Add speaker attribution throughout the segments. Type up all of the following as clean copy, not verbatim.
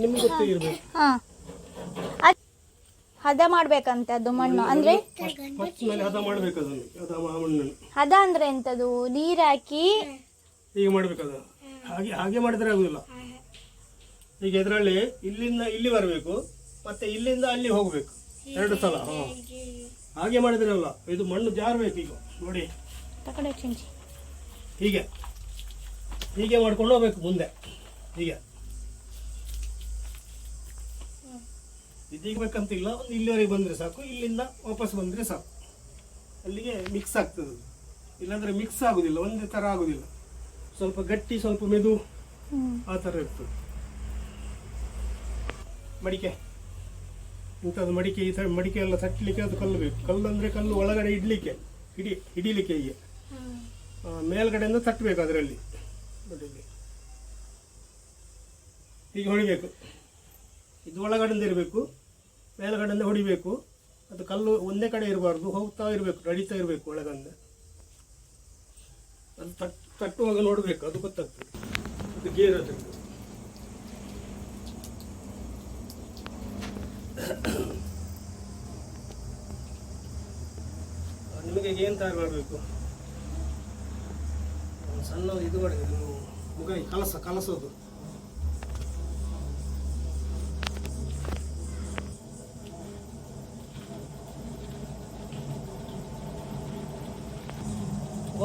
Speaker 1: ನಿಮ್ಗೆ ಗೊತ್ತೇ ಇರಬೇಕು.
Speaker 2: ಹಾಂ, ಹದ ಮಾಡ್ಬೇಕಂತೆ ಅದು ಮಣ್ಣು ಅಂದರೆ
Speaker 1: ಫಸ್ಟ್ನಲ್ಲಿ ಹದ ಮಾಡಬೇಕು ಅದನ್ನು, ಹದ ಮಣ್ಣನ್ನು.
Speaker 2: ಹದ ಅಂದರೆ ಎಂಥದ್ದು? ನೀರು ಹಾಕಿ
Speaker 1: ಹೀಗೆ ಮಾಡಬೇಕದ. ಹಾಗೆ ಹಾಗೆ ಮಾಡಿದರೆ ಆಗುದಿಲ್ಲ. ಈಗ ಇದರಲ್ಲಿ ಇಲ್ಲಿಂದ ಇಲ್ಲಿ ಬರಬೇಕು, ಮತ್ತೆ ಇಲ್ಲಿಂದ ಅಲ್ಲಿ ಹೋಗಬೇಕು, 2 ಸಲ. ಹಾಗೆ ಮಾಡಿದ್ರೆ ಅಲ್ಲ, ಇದು ಮಣ್ಣು ಜಾರಬೇಕು. ಈಗ ನೋಡಿ,
Speaker 2: ತಕಡೆ ಚಿಂಚಿ
Speaker 1: ಹೀಗೆ ಹೀಗೆ ಮಾಡ್ಕೊಂಡು ಹೋಗ್ಬೇಕು ಮುಂದೆ. ಹೀಗೆ ಇದೀಗ ಬೇಕಂತಿಲ್ಲ, ಒಂದು ಇಲ್ಲಿವರೆಗೆ ಬಂದರೆ ಸಾಕು, ಇಲ್ಲಿಂದ ವಾಪಸ್ ಬಂದರೆ ಸಾಕು. ಅಲ್ಲಿಗೆ ಮಿಕ್ಸ್ ಆಗ್ತದೆ. ಇಲ್ಲಾಂದರೆ ಮಿಕ್ಸ್ ಆಗೋದಿಲ್ಲ, ಒಂದೇ ಥರ ಆಗೋದಿಲ್ಲ. ಸ್ವಲ್ಪ ಗಟ್ಟಿ, ಸ್ವಲ್ಪ ಮೆದು, ಆ ಥರ ಇರ್ತದೆ. ಮಡಿಕೆ ಇಂಥದ್ದು ಮಡಿಕೆ, ಈ ಥರ ಮಡಿಕೆ ಎಲ್ಲ ತಟ್ಟಲಿಕ್ಕೆ ಅದು ಕಲ್ಲು ಬೇಕು. ಕಲ್ಲು ಅಂದರೆ ಕಲ್ಲು ಒಳಗಡೆ ಇಡಲಿಕ್ಕೆ, ಹಿಡಿಲಿಕ್ಕೆ ಹೀಗೆ ಮೇಲ್ಗಡೆಯಿಂದ ತಟ್ಟಬೇಕು. ಅದರಲ್ಲಿ ಹೀಗೆ ಹೊಡಿಬೇಕು. ಇದು ಒಳಗಡೆಯಿಂದ ಇರಬೇಕು, ಮೇಲ್ಗಡೆಯಿಂದ ಹೊಡಿಬೇಕು. ಅದು ಕಲ್ಲು ಒಂದೇ ಕಡೆ ಇರಬಾರ್ದು, ಹೋಗ್ತಾ ಇರಬೇಕು, ನಡೀತಾ ಇರಬೇಕು ಒಳಗಂದ. ಅದು ತಟ್ಟುವಾಗ ನೋಡಬೇಕು, ಅದು ಗೊತ್ತಾಗ್ತದೆ. ಅದು ಗೇರ್ ಅದು. ನಿಮಗೆ ಏನು ತಯಾರು ಮಾಡಬೇಕು? ಸಣ್ಣ ಇದು ಮಾಡಿ, ಮುಗಾಯಿ ಕಲಸೋದು.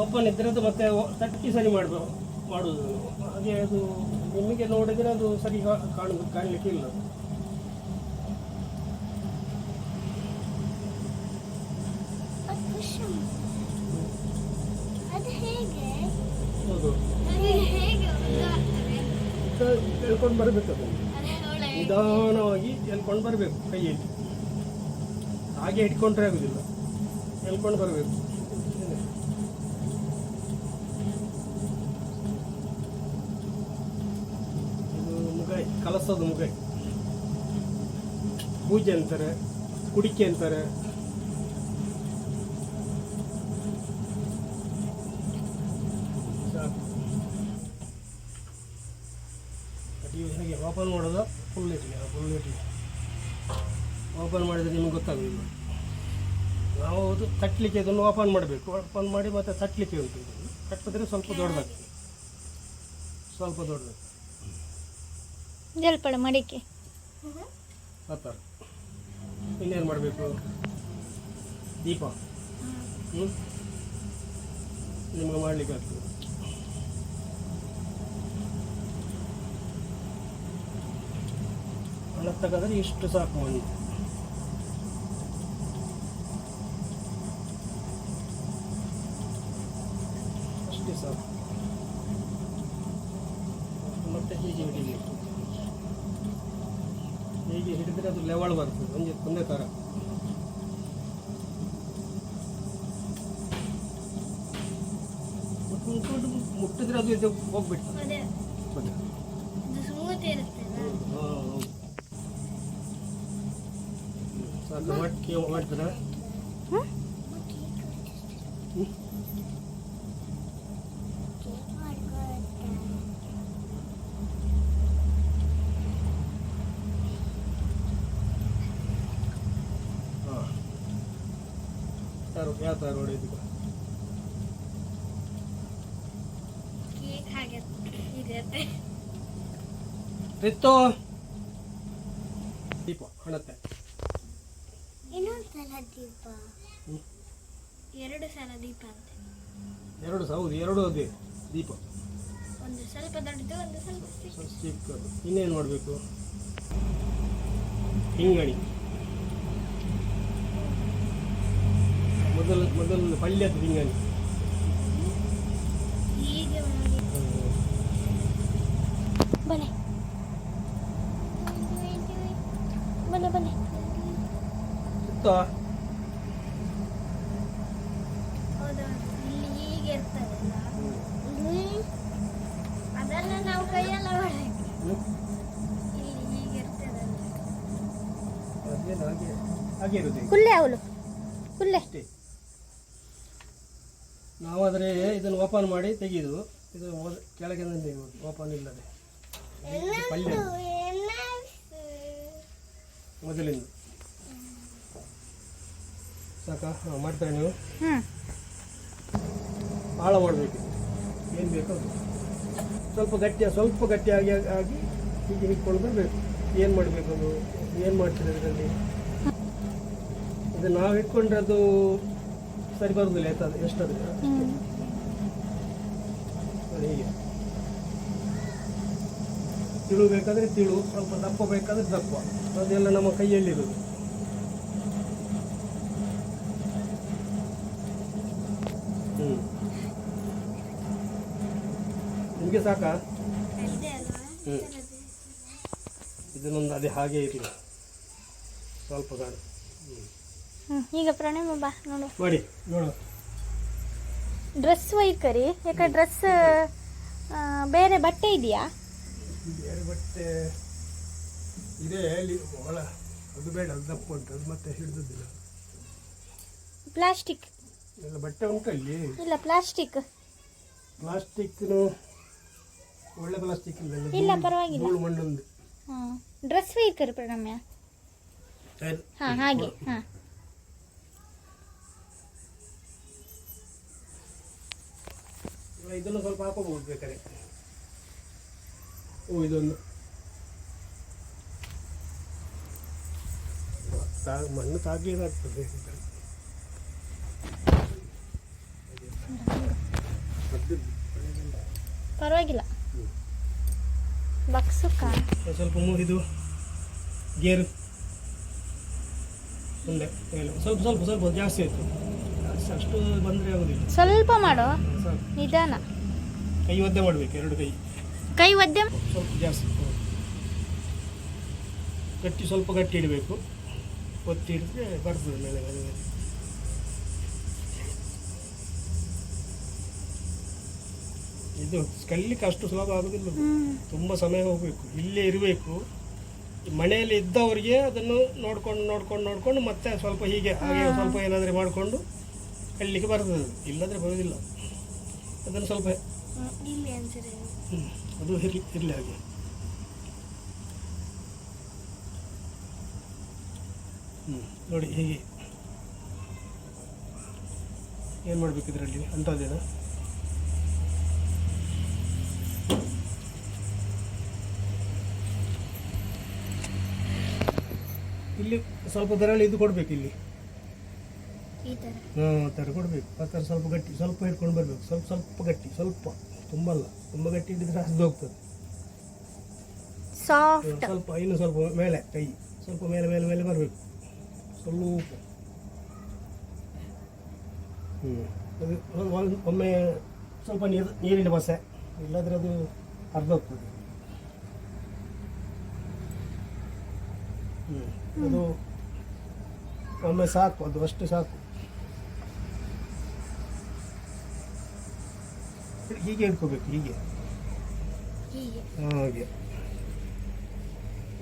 Speaker 1: ಓಪನ್ ಇದ್ರದ್ದು ಮತ್ತೆ ತಟ್ಟಿ ಸರಿ ಮಾಡುವುದು. ಹಾಗೆ ಅದು ನಿಮಗೆ ನೋಡಿದರೆ ಅದು ಸರಿ ಕಾಣಲಿಕ್ಕೆ ಇಲ್ಲ. ಹೌದು, ಎಳ್ಕೊಂಡು ಬರಬೇಕು. ಅದು ನಿಧಾನವಾಗಿ ಎಳ್ಕೊಂಡು ಬರಬೇಕು ಕೈಯಲ್ಲಿ. ಹಾಗೆ ಇಟ್ಕೊಂಡ್ರೆ ಆಗುದಿಲ್ಲ, ಎಳ್ಕೊಂಡು ಬರಬೇಕು. ಮುಗಾಯಿ ಕಲಸೋದು. ಮುಗಾಯಿ ಪೂಜೆ ಅಂತಾರೆ, ಕುಡಿಕೆ ಅಂತಾರೆ. ಹಾಗೆ ಓಪನ್ ಮಾಡೋದು ಫುಲ್ ಇಟ್ಲಿ ಓಪನ್ ಮಾಡಿದರೆ ನಿಮಗೆ ಗೊತ್ತಾಗೋದಿಲ್ಲ. ನಾವು ಅದು ತಟ್ಟಲಿಕ್ಕೆ ಇದನ್ನು ಓಪನ್ ಮಾಡಬೇಕು. ಓಪನ್ ಮಾಡಿ ಮತ್ತೆ ತಟ್ಟಲಿಕ್ಕೆ ಉಂಟು. ತಟ್ಟಿದ್ರೆ ಸ್ವಲ್ಪ ದೊಡ್ಡದಾಗ್ತದೆ, ಸ್ವಲ್ಪ ದೊಡ್ಡದಾಗ್ತದೆ.
Speaker 2: ಜಲ್ಪಡ ಮಡಿಕೆ
Speaker 1: ಆ ಥರ. ಇನ್ನೇನು ಮಾಡಬೇಕು? ದೀಪ ನಿಮ್ಗೆ ಮಾಡಲಿಕ್ಕೆ ಆಗ್ತದೆ. ಹಣ ತಗೋದ್ರೆ ಇಷ್ಟು ಸಾಕು ಮಣ್ಣು. ಅಷ್ಟೇ ಸಾಕು. ಮತ್ತೆ ಹೀಗೆ ಹಿಡಿಬೇಕು. ಹೀಗೆ ಹಿಡಿದ್ರೆ ಅದು ಲೆವಲ್ ಬರ್ತದೆ, ಒಂದೇ ಥರ. ಮುಟ್ಟಿದ್ರೆ ಅದು ಇದು ಹೋಗ್ಬಿಟ್ಟು ಸಾಕು. ಮಟ್ಟಿ ಮಾಡ್ತಾರೆ. ಯಾವ ಥರ ಹೊಡೆಯೋದು? ರಿತ್ತು ದೀಪ ಹಣತೆ.
Speaker 2: ಇನ್ನೊಂದ್ಸಲ ದೀಪ, 2 ಸಲ ದೀಪ ಅಂತೆ.
Speaker 1: 2 ಹೌದು, 2 ಅದೇ ದೀಪ.
Speaker 2: ಒಂದು ಸ್ವಲ್ಪ ದೊಡ್ಡದು, ಒಂದು ಸ್ವಲ್ಪ
Speaker 1: ಚಿಕ್ಕದು. ಇನ್ನೇನು ಮಾಡಬೇಕು? ಹಿಂಗಣಿ. ಮೊದಲು ಪಲ್ಯದ ಹಿಂಗಣಿ.
Speaker 2: ಹೀಗೆ ಬಲೆ ಬಲೆ ಬಲೆ ಹೌದು. ಇಲ್ಲಿ ಹೀಗೆ ಇರ್ತದಲ್ಲ, ಅದೆಲ್ಲ ನಾವು ಕೈಯೆಲ್ಲ ಮಾಡಕ್ಕೆ. ಇಲ್ಲಿ ಹೀಗೆ ಇರ್ತದಲ್ಲ,
Speaker 1: ಹಾಗೆ ಇರುತ್ತೆ.
Speaker 2: ಕುಲ್ಲೆ ಅವಳು ಕುಲ್ಲೆ.
Speaker 1: ನಾವಾದರೆ ಇದನ್ನು ಓಪನ್ ಮಾಡಿ ತೆಗೆದು ಇದು ಕೆಳಗೆ ಓಪನ್ ಇಲ್ಲದೆ ಪಲ್ಯ ಮೊದಲಿಂದ ಸಾಕಾ? ಹಾಂ, ಮಾಡ್ತಾರೆ ನೀವು.
Speaker 3: ಹ್ಞೂ
Speaker 1: ಆಳ ಮಾಡಬೇಕು, ಏನು ಬೇಕೋ ಅದು. ಸ್ವಲ್ಪ ಗಟ್ಟಿಯಾಗಿ ಆಗಿ ಹೀಗೆ ಹಿಡ್ಕೊಂಡು ಬರಬೇಕು. ಏನು ಮಾಡಬೇಕು, ಅದು ಏನು ಮಾಡ್ತೀರಿ ಅದರಲ್ಲಿ? ಅದು ನಾವು ಇಟ್ಕೊಂಡ್ರೆ ಅದು ಸರಿ ಬರೋದಿಲ್ಲ, ಎಷ್ಟದು ಹೀಗೆ ತಿಳು ಬೇಕಾದರೆ ತಿಳು, ಸ್ವಲ್ಪ ದಪ್ಪ ಬೇಕಾದರೆ ದಪ್ಪ, ಅದೆಲ್ಲ ನಮ್ಮ ಕೈಯಲ್ಲಿರೋದು. ನಿಮಗೆ ಸಾಕಾ?
Speaker 2: ಇದೆ ಅಲ್ವಾ
Speaker 1: ಹ್ಞೂ, ಇದನ್ನೊಂದು ಅದೇ ಹಾಗೆ ಇರಲಿ ಸ್ವಲ್ಪ ಕಾಡು.
Speaker 3: ಈಗ ಪ್ರಣಯಮ್ಮ ಬಾ ನೋಡು.
Speaker 1: ಮಾಡಿ ನೋಡು.
Speaker 3: ಡ್ರೆಸ್ ಒಯ್ಕರಿ, ಯಾಕೆ ಡ್ರೆಸ್ ಬೇರೆ ಬಟ್ಟೆ ಇದೆಯಾ?
Speaker 1: ಬೇರೆ ಬಟ್ಟೆ ಇದೆ ಅಲ್ಲಿ ಒಳ, ಅದು ಬೇಡ, ಅದು ದಪ್ಪ ಉಂಟು, ಅದು ಮತ್ತೆ ಹಿಡಿದಿಲ್ಲ.
Speaker 3: ಪ್ಲಾಸ್ಟಿಕ್
Speaker 1: ಎಲ್ಲ ಬಟ್ಟೆ ಉಂಟು ಅಲ್ಲಿ.
Speaker 3: ಇಲ್ಲ ಪ್ಲಾಸ್ಟಿಕ್
Speaker 1: ಒಳ್ಳೆ ಪ್ಲಾಸ್ಟಿಕ್
Speaker 3: ಇಲ್ಲ, ಪರವಾಗಿಲ್ಲ.
Speaker 1: ಧೂಳು ಮಣ್ಣೊಂದು.
Speaker 3: ಹಾಂ, ಡ್ರೆಸ್ ಒಯ್ಕರಿ ಪ್ರಣಮ್ಯ. ಹಾಂ, ಹಾಗೆ. ಹಾಂ,
Speaker 1: ಇದನ್ನು ಸ್ವಲ್ಪ ಹಾಕೋಬಹುದು ಬೇಕಾರೆ. ಇದೊಂದು ಮಣ್ಣು ತಾಗ್ಲಿಕ್ಕಾಗ್ತದೆ.
Speaker 3: ಪರವಾಗಿಲ್ಲ. ಬಕ್ಸುಕ್ಕ
Speaker 1: ಸ್ವಲ್ಪ ಇದು ಗೇರು ಮುಂದೆ ಸ್ವಲ್ಪ ಸ್ವಲ್ಪ ಸ್ವಲ್ಪ ಜಾಸ್ತಿ ಆಯಿತು, ಅಷ್ಟು ಬಂದರೆ ಆಗೋದಿಲ್ಲ.
Speaker 3: ಸ್ವಲ್ಪ ಮಾಡು,
Speaker 1: ಸಾಕು.
Speaker 3: ನಿಧಾನ.
Speaker 1: ಕೈ ಒದ್ದೆ ಮಾಡಬೇಕು, ಎರಡು
Speaker 3: ಕೈ ಒದ್ದೆ.
Speaker 1: ಸ್ವಲ್ಪ ಜಾಸ್ತಿ ಗಟ್ಟಿ, ಸ್ವಲ್ಪ ಗಟ್ಟಿ ಇಡಬೇಕು. ಒತ್ತಿ ಹಿಡಿದ್ರೆ ಬರ್ತದೆ ಮೇಲೆ ಮೇಲೆ. ಇದು ಕಲಿಲಿಕ್ಕೆ ಅಷ್ಟು ಸುಲಭ ಆಗೋದಿಲ್ಲ, ತುಂಬ ಸಮಯ ಹೋಗಬೇಕು, ಇಲ್ಲೇ ಇರಬೇಕು. ಮನೆಯಲ್ಲಿ ಇದ್ದವರಿಗೆ ಅದನ್ನು ನೋಡ್ಕೊಂಡು ಮತ್ತೆ ಸ್ವಲ್ಪ ಹಾಗೆ ಸ್ವಲ್ಪ ಏನಾದರೂ ಮಾಡಿಕೊಂಡು ಕಲಿಲಿಕ್ಕೆ ಬರ್ತದೆ. ಇಲ್ಲದ್ರೆ ಬರೋದಿಲ್ಲ. ಅದನ್ನು ಸ್ವಲ್ಪ
Speaker 2: ಇಲ್ಲಿ ಅನ್ಸರಿ
Speaker 1: ಅದು ಇರಲಿ ಹಾಗೆ. ನೋಡಿ ಹೀಗೆ ಏನು ಮಾಡಬೇಕು ಇದರಲ್ಲಿ ಅಂಥದ್ದೇನಾ? ಇಲ್ಲಿ ಸ್ವಲ್ಪ ಬೆರಳು ಇದು ಕೊಡಬೇಕು, ಇಲ್ಲಿ
Speaker 2: ಈ ಥರ
Speaker 1: ಥರ ಕೊಡಬೇಕು. ಆ ಥರ ಸ್ವಲ್ಪ ಗಟ್ಟಿ, ಸ್ವಲ್ಪ ಹಿಡ್ಕೊಂಡು ಬರಬೇಕು. ಸ್ವಲ್ಪ ಗಟ್ಟಿ, ಸ್ವಲ್ಪ, ತುಂಬಲ್ಲ. ತುಂಬ ಗಟ್ಟಿ ಹಿಡಿದ್ರೆ ಹರಿದು ಹೋಗ್ತದೆ.
Speaker 3: ಸಾಫ್ಟ್.
Speaker 1: ಇನ್ನು ಸ್ವಲ್ಪ ಮೇಲೆ, ಕೈ ಸ್ವಲ್ಪ ಮೇಲೆ ಮೇಲೆ ಮೇಲೆ ಬರಬೇಕು, ಸ್ವಲ್ಪ. ಅದು ಒಮ್ಮೆ ಸ್ವಲ್ಪ ನೀರಿನ ಬಸೆ, ಇಲ್ಲಾಂದರೆ ಅದು ಹರಿದೋಗ್ತದೆ. ಅದು ಒಮ್ಮೆ ಸಾಕು, ಅದು ಅಷ್ಟು ಸಾಕು. ಹೀಗೆ ಹಿಡ್ಕೋಬೇಕು, ಹೀಗೆ ಹಾಗೆ.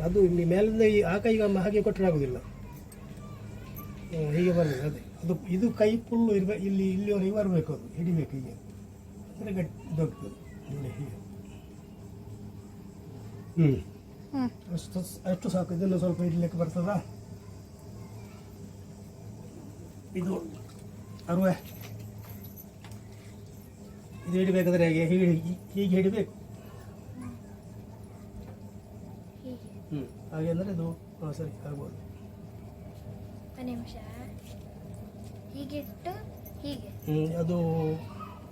Speaker 1: ಅದು ಇಲ್ಲಿ ಮೇಲಿಂದ ಆ ಕೈಗೆ ಹಾಗೆ ಕೊಟ್ಟರೆ ಆಗೋದಿಲ್ಲ. ಹೀಗೆ ಬರಬೇಕು. ಅದೇ ಇದು ಕೈ ಫುಲ್ಲು ಇರಬೇಕು, ಇಲ್ಲಿವರೆಗೆ ಬರಬೇಕು, ಅದು ಹಿಡಿಬೇಕು ಹೀಗೆ, ಅಂದರೆ ಗಟ್ಟಿ ಇದಾಗ್ತದೆ. ಹೀಗೆ ಅಷ್ಟು ಸಾಕು. ಇದನ್ನು ಸ್ವಲ್ಪ ಇಡ್ಲಿಕ್ಕೆ ಬರ್ತದಾ? ಇದು ಅರುವೆ ಇದು ಹಿಡಿಬೇಕಾದ್ರೆ ಹೀಗೆ ಹಿಡಿಬೇಕು. ಹಾಗೆ ಅಂದರೆ ಅದು ಸರಿ ಆಗ್ಬೋದು.
Speaker 2: ನಿಮಿಷ ಹೀಗೆ ಇಟ್ಟು ಹೀಗೆ
Speaker 1: ಅದು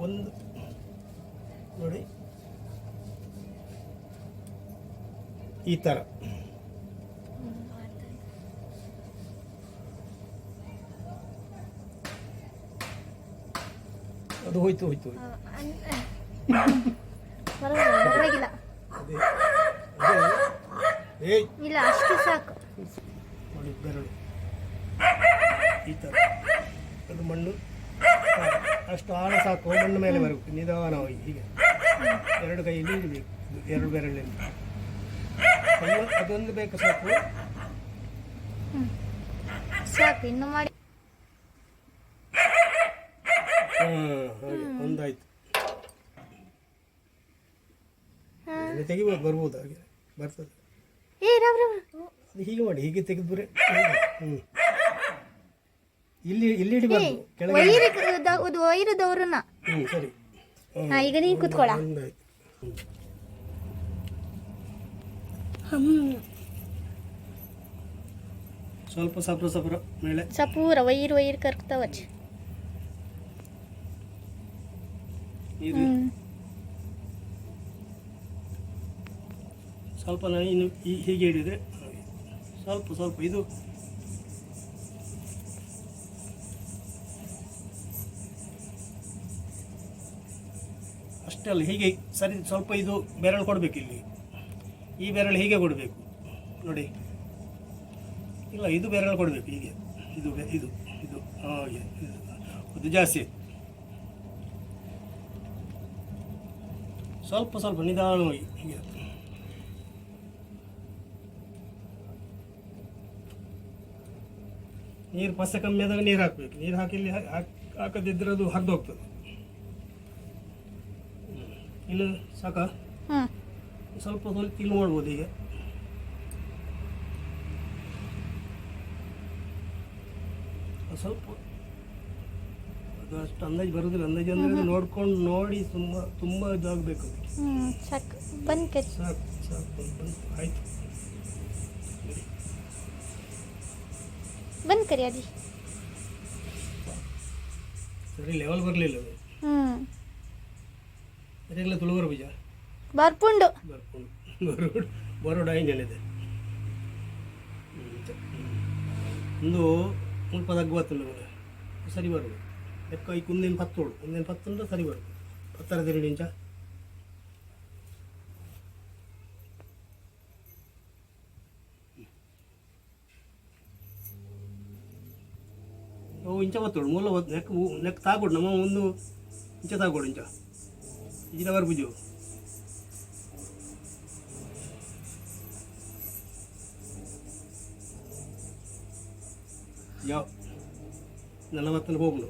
Speaker 1: ಒಂದು ನೋಡಿ ಈ ಥರ. ಅದು ಹೋಯ್ತು
Speaker 3: ಪರವಾಗಿಲ್ಲ.
Speaker 1: ಅದೇ ಏಯ್
Speaker 3: ಇಲ್ಲ, ಅಷ್ಟು ಸಾಕು.
Speaker 1: ನೋಡಿ ಬೆರಳು ಈ ಥರ, ಅದು ಮಣ್ಣು ಅಷ್ಟು ಆಳ ಸಾಕು. ಮಣ್ಣು ಮೇಲೆ ಬರಬೇಕು ನಿಧಾನವಾಗಿ, ಹೀಗೆ ಎರಡು ಕೈಯಲ್ಲಿ ಇಡಬೇಕು, ಎರಡು ಬೆರಳಿಂದ. ಅದೊಂದು ಬೇಕು, ಸಾಕು
Speaker 3: ಸಾಕು. ಇನ್ನು ಮಾಡಿ.
Speaker 1: ಹಾಗೆ ಒಂದಾಯ್ತು. ತೆಗಿಬೋದು, ಬರ್ಬೋದು, ಹಾಗೆ ಬರ್ತದೆ.
Speaker 3: ಏ ರಾವ್ ರಾವ್
Speaker 1: ಅದು ಹೀಗೆ ಮಾಡಿ, ಹೀಗೆ ತೆಗೆದ್ರೆ ಹ್ಞೂ ಇಲ್ಲಿ ಹಿಡಿಬಾರ್ದು, ಕೆಳಗೆ.
Speaker 3: ವೈರದವ್ರನ್ನ
Speaker 1: ಹ್ಞೂ ಸರಿ.
Speaker 3: ಹಾ ಈಗ ನೀನು ಕೂತ್ಕೊಳ್ಳ.
Speaker 1: ಒಂದಾಯ್ತು. ಸ್ವಲ್ಪ ಸಪ್ರ ಮೇಲೆ
Speaker 3: ಸಪೂರ ವೈರ್ ಕರ್ಕ್ತಾವಚ್.
Speaker 1: ಇದು ಸ್ವಲ್ಪ ನಾನು ಇನ್ನು ಹೀಗೆ ಹಿಡಿದ್ರೆ ಸ್ವಲ್ಪ ಇದು ಅಷ್ಟೇ ಅಲ್ಲ, ಹೀಗೆ ಸರಿ ಸ್ವಲ್ಪ ಇದು ಬೆರಳು ಕೊಡಬೇಕು. ಇಲ್ಲಿ ಈ ಬೆರಳು ಹೀಗೆ ಕೊಡಬೇಕು ನೋಡಿ. ಇಲ್ಲ, ಇದು ಬೆರಳು ಕೊಡಬೇಕು ಹೀಗೆ. ಇದು ಹಾಗೆ ಅದು ಜಾಸ್ತಿ. ಸ್ವಲ್ಪ ನಿಧಾನವಾಗಿ ಹೀಗೆ. ನೀರು ಪಸ ಕಮ್ಮಿ ಆದಾಗ ನೀರು ಹಾಕಬೇಕು. ನೀರು ಹಾಕಿ ಇಲ್ಲಿ ಹಾಕದಿದ್ದರೆ ಅದು ಹರಿದು ಹೋಗ್ತದೆ. ಇನ್ನು ಸಾಕ, ಸ್ವಲ್ಪ ಇಲ್ಲಿ ಮಾಡ್ಬೋದು. ಈಗ ಸ್ವಲ್ಪ ಅದು ಅಷ್ಟು ಅಂದಾಜು ಬರೋದಿಲ್ಲ. ಅಂದಾಜು ಅಂದರೆ ನೋಡ್ಕೊಂಡು ನೋಡಿ ತುಂಬ ಇದಾಗಬೇಕು.
Speaker 3: ಸಾಕು ಬಂದ್
Speaker 1: ಸಾಕು ಆಯ್ತು.
Speaker 3: ಬಂದ್ ಕರಿ ಅದಿ.
Speaker 1: ಸರಿ, ಲೆವೆಲ್ ಬರಲಿಲ್ಲ ಅದು. ಸರಿಯಲ್ಲ, ತುಳುವರ ಬೀಜ
Speaker 3: ಬರ್ಪುಂಡು
Speaker 1: ಬರೋಡ ಇಂಜನ್ ಇದೆ. ಒಂದು ಮುಲ್ಪ ತಗ್ಗುವತ್ತುಂಡು ಸರಿ ಬರೋದು. ಲೆಕ್ಕ ಈ ಕುಂದಿನ 10 ಮುಂದಿನ 10 ಸರಿ ಬರೋದು. 12 ಇಂಚ ಇಂಚ ಬತ್ತೋಡು ಮೂಲ ನೆಕ್ ತಾಕೊಡು. ನಮ್ಮ ಒಂದು ಇಂಚ ತಾಕೊಡು. ಇಂಚ ಇಜಿನವರ್ ಬುಜು ಯಾವ 40 ಹೋಗ್ಲು.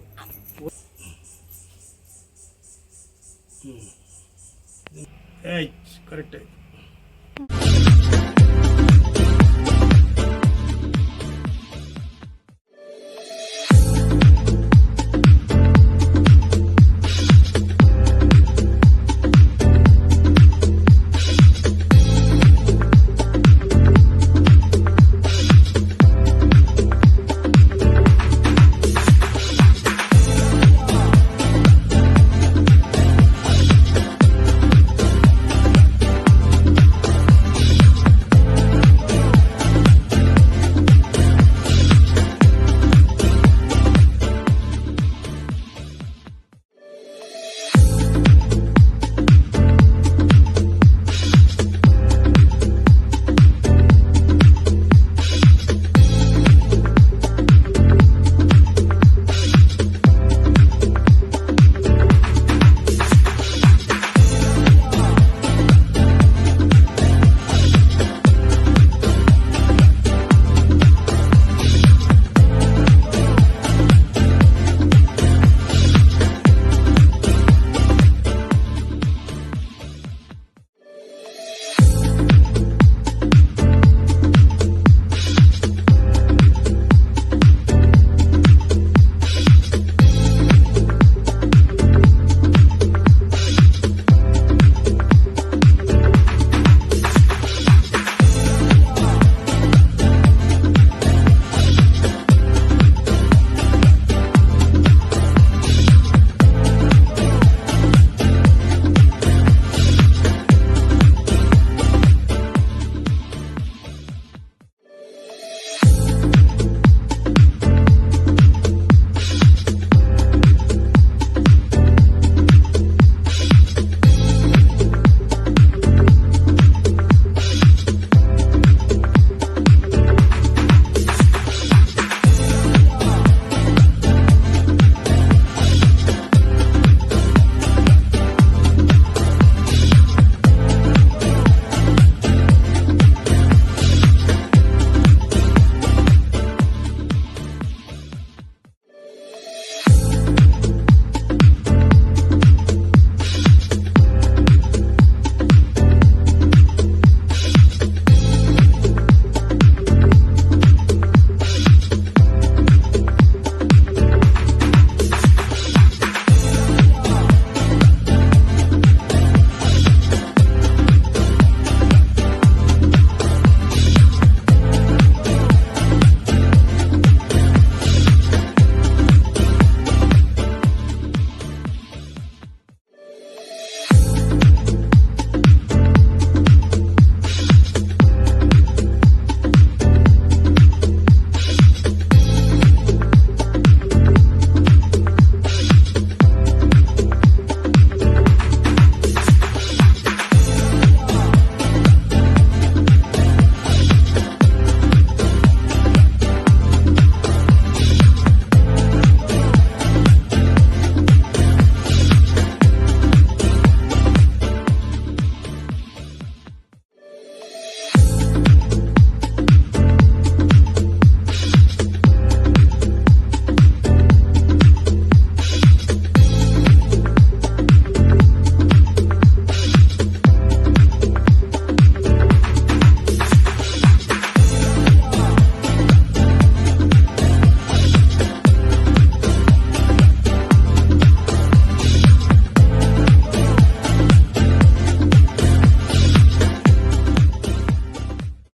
Speaker 1: ಕರೆಕ್ಟ್ ಆಯ್ತು.